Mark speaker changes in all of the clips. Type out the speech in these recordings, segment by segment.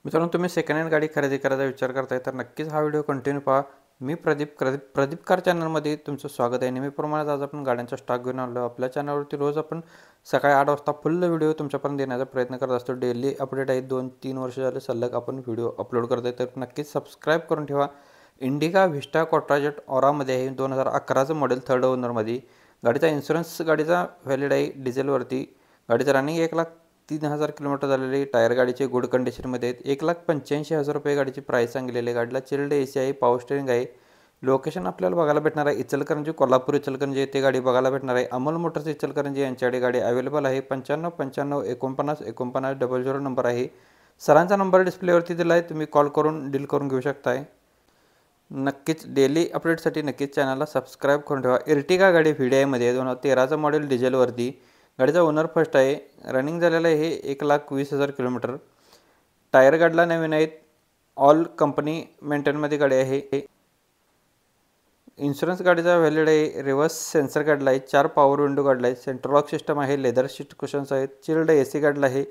Speaker 1: मित्रांनो, तुम्ही second hand गाडी खरेदी करायचा विचार करताय तर नक्कीच हा व्हिडिओ कंटिन्यू पहा। मी प्रदीप कार चॅनलमध्ये तुमचं स्वागत आहे। नेहमीप्रमाणे आज आपण गाड्यांचा स्टॉक घेऊन आलो। आपल्या चॅनलवरती रोज आपण सकाळी 8 वाजता फुल व्हिडिओ तुमच्यापर्यंत देण्याचा प्रयत्न करत असतो। डेली अपडेट आहे, 2-3 वर्ष झाले सलग आपण व्हिडिओ अपलोड करत आहे, तर नक्कीच सबस्क्राईब करून ठेवा। इंडिका व्हिस्टा क्वाड्राजेट ऑरामध्ये आहे, 2011चं मॉडेल, थर्ड ओनरमध्ये। गाडीचा इन्शुरन्स गाडीचा व्हॅलिड आहे डिझेलवरती। गाडीचं रनिंग 1,03,000 किलोमीटर झालेली। टायर गाडीचे गुड कंडिशनमध्ये आहेत। 1,85,000 रुपये गाडीची प्राईस सांगलेली आहे। गाडीला चिल्ड AC आहे, पॉवर स्टेअरिंग आहे। लोकेशन आपल्याला बघायला भेटणार आहे इचलकरंजी, कोल्हापूर इचलकरंजी येथे गाडी बघायला भेटणार आहे। अमोल मोटर्स इचलकरंजी यांच्याकडे गाडी अवेलेबल आहे। 95 95 49 49 00 नंबर आहे। सरांचा नंबर डिस्प्लेवरती दिला आहे, तुम्ही कॉल करून डील करून घेऊ शकताय। नक्कीच डेली अपडेटसाठी नक्कीच चॅनलला सबस्क्राईब करून ठेवा। इर्टिगा गाडी VDIमध्ये 2013चं मॉडेल डिझेलवरती। गाडीचा ओनर फर्स्ट आहे। रनिंग झालेलं आहे 1,20,000 किलोमीटर। टायर गाडीला नवीन आहेत। ऑल कंपनी मेंटेनमध्ये गाडी आहे। इन्शुरन्स गाडीचा व्हॅलिड आहे। रिव्हर्स सेन्सर गाडीला आहे। 4 पॉवर विंडो गाडीला आहे। सेंट्रल लॉक सिस्टम आहे। लेदर सीट कुशन्स आहेत। चिल्ड AC गाडीला आहे।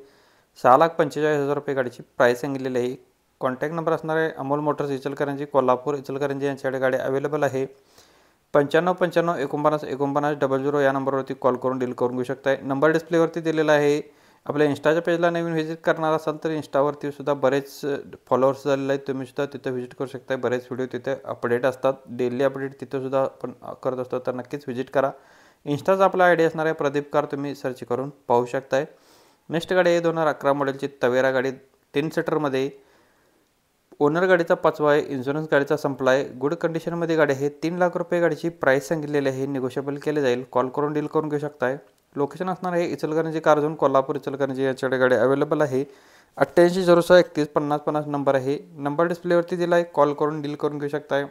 Speaker 1: 6,45,000 रुपये गाडीची प्राईस सांगितलेली आहे। कॉन्टॅक्ट नंबर असणार आहे अमोल मोटर्स इचलकरंजी, कोल्हापूर इचलकरंजी यांच्याकडे गाडी अवेलेबल आहे। 95 95 49 49 00 या नंबरवरती कॉल करून डील करून घेऊ शकताय। नंबर डिस्प्लेवरती दिलेला आहे। आपल्या इंस्टाच्या पेजला नवीन व्हिजिट करणार असाल तर इंस्टावरती सुद्धा बरेच फॉलोअर्स झालेले आहेत, तुम्ही सुद्धा तिथं व्हिजिट करू शकताय। बरेच व्हिडिओ तिथे अपडेट असतात, डेली अपडेट तिथं सुद्धा आपण करत असतो, तर नक्कीच व्हिजिट करा। इंस्टाचा आपला ID असणार आहे प्रदीप कार, तुम्ही सर्च करून पाहू शकताय। नेक्स्ट गाडी आहे 2011 मॉडेलची तवेरा गाडी, 10 सीटरमध्ये। ओनर गाडीचा 5वा आहे। इन्शुरन्स गाडीचा संपला आहे। गुड कंडिशनमध्ये गाडी आहे। 3 लाख रुपये गाडीची प्राईस सांगितलेली आहे। निगोशिएबल केले जाईल, कॉल करून डील करून घेऊ शकताय। लोकेशन असणार आहे इचलकरंजी कार झोन, कोल्हापूर इचलकरंजी यांच्याकडे गाडी अवेलेबल आहे। 8806315050 नंबर आहे। नंबर डिस्प्लेवरती दिला आहे, कॉल करून डील करून घेऊ शकताय।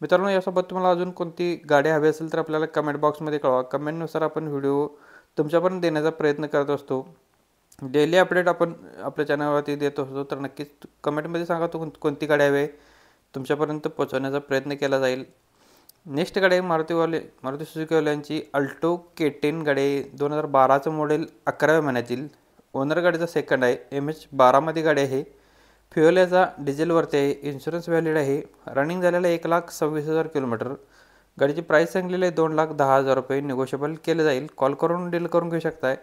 Speaker 1: मित्रांनो, यासोबत तुम्हाला अजून कोणती गाडी हवी असेल तर आपल्याला कमेंट बॉक्समध्ये कळवा। कमेंटनुसार आपण व्हिडिओ तुमच्यापर्यंत देण्याचा प्रयत्न करत असतो। डेली अपडेट आपण आपल्या चॅनलवरती देत असतो, तर नक्कीच कमेंटमध्ये सांगा कोणती गाडी हवी आहे, तुमच्यापर्यंत पोहोचवण्याचा प्रयत्न केला जाईल। नेक्स्ट गाडी आहे मारुती सुझुकीवाल्यांची अल्टो K10 गाडी आहे। 2012चं मॉडेल, 11व्या महिन्यातील। ओनर गाडीचा सेकंड आहे। MH12मध्ये गाडी आहे। फ्युएल याचा डिझेलवरती आहे। इन्शुरन्स व्हॅलिड आहे। रनिंग झालेलं आहे 1,26,000 किलोमीटर। गाडीची प्राईस सांगलेली आहे 2,10,000 रुपये। निगोशिएबल केले जाईल, कॉल करून डील करून घेऊ शकताय।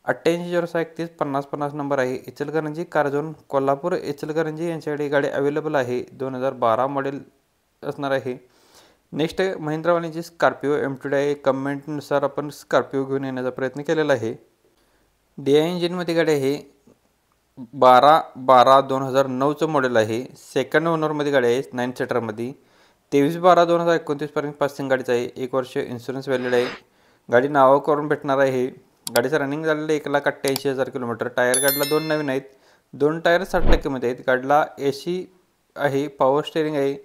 Speaker 1: 8806315050 नंबर आहे। इचलकरंजी कार झोन, कोल्हापूर इचलकरंजी यांच्याकडे गाडी अवेलेबल आहे। 2012 मॉडेल असणार आहे। नेक्स्ट महिंद्रावाल्यांची स्कॉर्पिओ MT आहे। कमेंटनुसार आपण स्कॉर्पिओ घेऊन येण्याचा प्रयत्न केलेला आहे। DI इंजिनमध्ये गाडी आहे। 12/12/2009चं मॉडेल आहे। सेकंड ओनरमध्ये गाडी आहे, 9 सीटरमध्ये। 23/12/2029 पर्यंत पासिंग गाडीचं आहे। 1 वर्ष इन्शुरन्स व्हॅलिड आहे। गाडी नावावर करून भेटणार आहे। गाडीचं रनिंग झालेलं आहे 1,88,000 किलोमीटर। टायर गाडीला 2 नवीन आहेत। 2 टायर 60% आहेत। गाडीला AC आहे, पॉवर स्टेअरिंग आहे।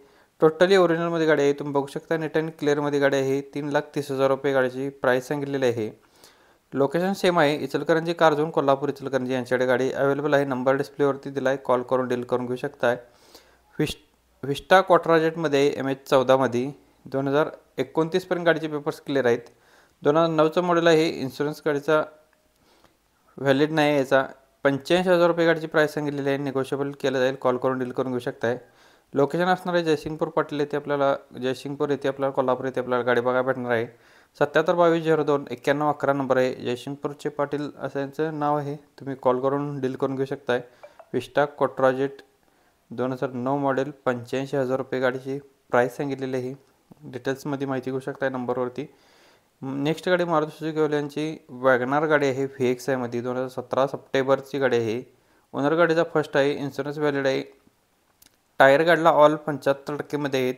Speaker 1: टोटली ओरिजिनलमध्ये गाडी आहे, तुम्ही बघू शकता। नेट अँड क्लिअरमध्ये गाडी आहे। 3,30,000 रुपये गाडीची प्राईस सांगितलेली आहे। लोकेशन सेम आहे, इचलकरंजी कार झोन, कोल्हापूर इचलकरंजी यांच्याकडे गाडी अवेलेबल आहे। नंबर डिस्प्लेवरती दिला आहे, कॉल करून डील करून घेऊ शकताय। व्हिस्टा क्वाड्राजेटमध्ये MH14मध्ये 2029 पर्यंत गाडीचे पेपर्स क्लिअर आहेत। 2009चं मॉडेल आहे। इन्शुरन्स गाडीचा व्हॅलिड नाही आहे याचा। 85,000 रुपये गाडीची प्राईस सांगितलेली आहे। निगोशिएबल केलं जाईल, कॉल करून डील करून घेऊ शकताय। लोकेशन असणार आहे जयसिंगपूर पाटील येथे, आपल्याला जयसिंगपूर येथे आपल्याला कोल्हापूर येथे आपल्याला गाडी बघायला भेटणार आहे। 7722029111 नंबर आहे। जयसिंगपूरचे पाटील असं यांचं नाव आहे, तुम्ही कॉल करून डील करून घेऊ शकताय। व्हिस्टा क्वाड्राजेट 2009 मॉडेल, 85,000 रुपये गाडीची प्राईस सांगितलेली आहे। डिटेल्समध्ये माहिती घेऊ शकताय नंबरवरती। नेक्स्ट गाडी मारुती सुझुकीवाल्यांची वॅगनार गाडी आहे। VXI मध्ये 2017 सप्टेंबरची गाडी आहे। ओनर गाडीचा फर्स्ट आहे। इन्शुरन्स व्हॅलिड आहे। टायर गाडीला ऑल 75% आहेत।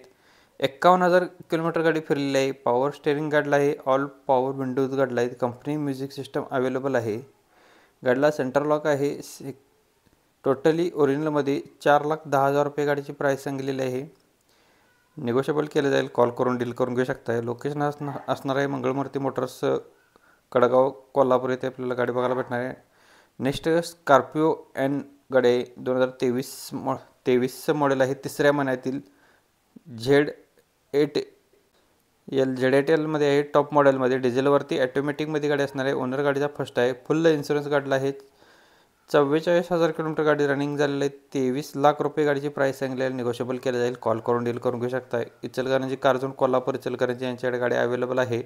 Speaker 1: 51,000 किलोमीटर गाडी फिरलेली आहे। पॉवर स्टेअरिंग गाडीला आहे। ऑल पॉवर विंडोज गाडीला आहेत। कंपनी म्युझिक सिस्टम अवेलेबल आहे। गाडीला सेंटर लॉक आहे। टोटली ओरिजिनलमध्ये 4,10,000 रुपये गाडीची प्राईस सांगितलेली आहे। निगोशिएबल केलं जाईल, कॉल करून डील करून घेऊ शकताय। लोकेशन असणार आहे मंगळमूर्ती मोटर्स, कडगाव, कोल्हापूर येथे आपल्याला गाडी बघायला भेटणार आहे। नेक्स्ट स्कॉर्पिओ N गाडी आहे। 2023चं मॉडेल आहे। 3ऱ्या महिन्यातील Z8L मध्ये आहे। टॉप मॉडेलमध्ये डिझेलवरती ऑटोमॅटिकमध्ये गाडी असणार आहे। ओनर गाडीचा फर्स्ट आहे। फुल इन्शुरन्स गाडीला आहे। 44,000 किलोमीटर गाडी रनिंग झालेली आहे. 23,00,000 रुपये गाडीची प्राईस सांगली आहे. निगोशिएबल केलं जाईल. कॉल करून डील करून घेऊ शकताय. इचलकरंजी कारझोन कोल्हापूर इचलकरंजी यांच्याकडे गाडी अवेलेबल आहे.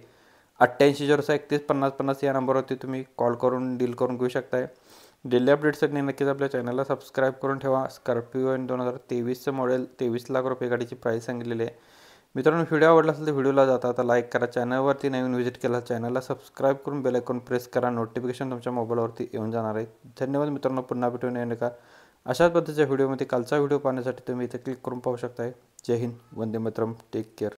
Speaker 1: 8806315050 या नंबरवरती तुम्ही कॉल करून डील करून घेऊ शकताय. डेली अपडेट्ससाठी नक्कीच आपल्या चॅनलला सबस्क्राईब करून ठेवा. स्कॉर्पिओ एन 2023चं मॉडेल 23,00,000 रुपये गाडीची प्राईस सांगितलेली आहे. मित्रांनो, व्हिडिओ आवडला असेल तर व्हिडिओला जाता आता लाईक करा. चॅनलवरती नवीन व्हिजिट केला चॅनलला सबस्क्राईब करून बेल आयकॉन प्रेस करा. नोटिफिकेशन तुमच्या मोबाईलवरती येऊन जाणार आहे. धन्यवाद मित्रांनो. पुन्हा भेटून येऊ नका. अशाच पद्धतीच्या व्हिडिओमध्ये कालचा व्हिडिओ पाहण्यासाठी तुम्ही इथे क्लिक करून पाहू शकताय. जय हिंद. वंदे मातरम. Take care.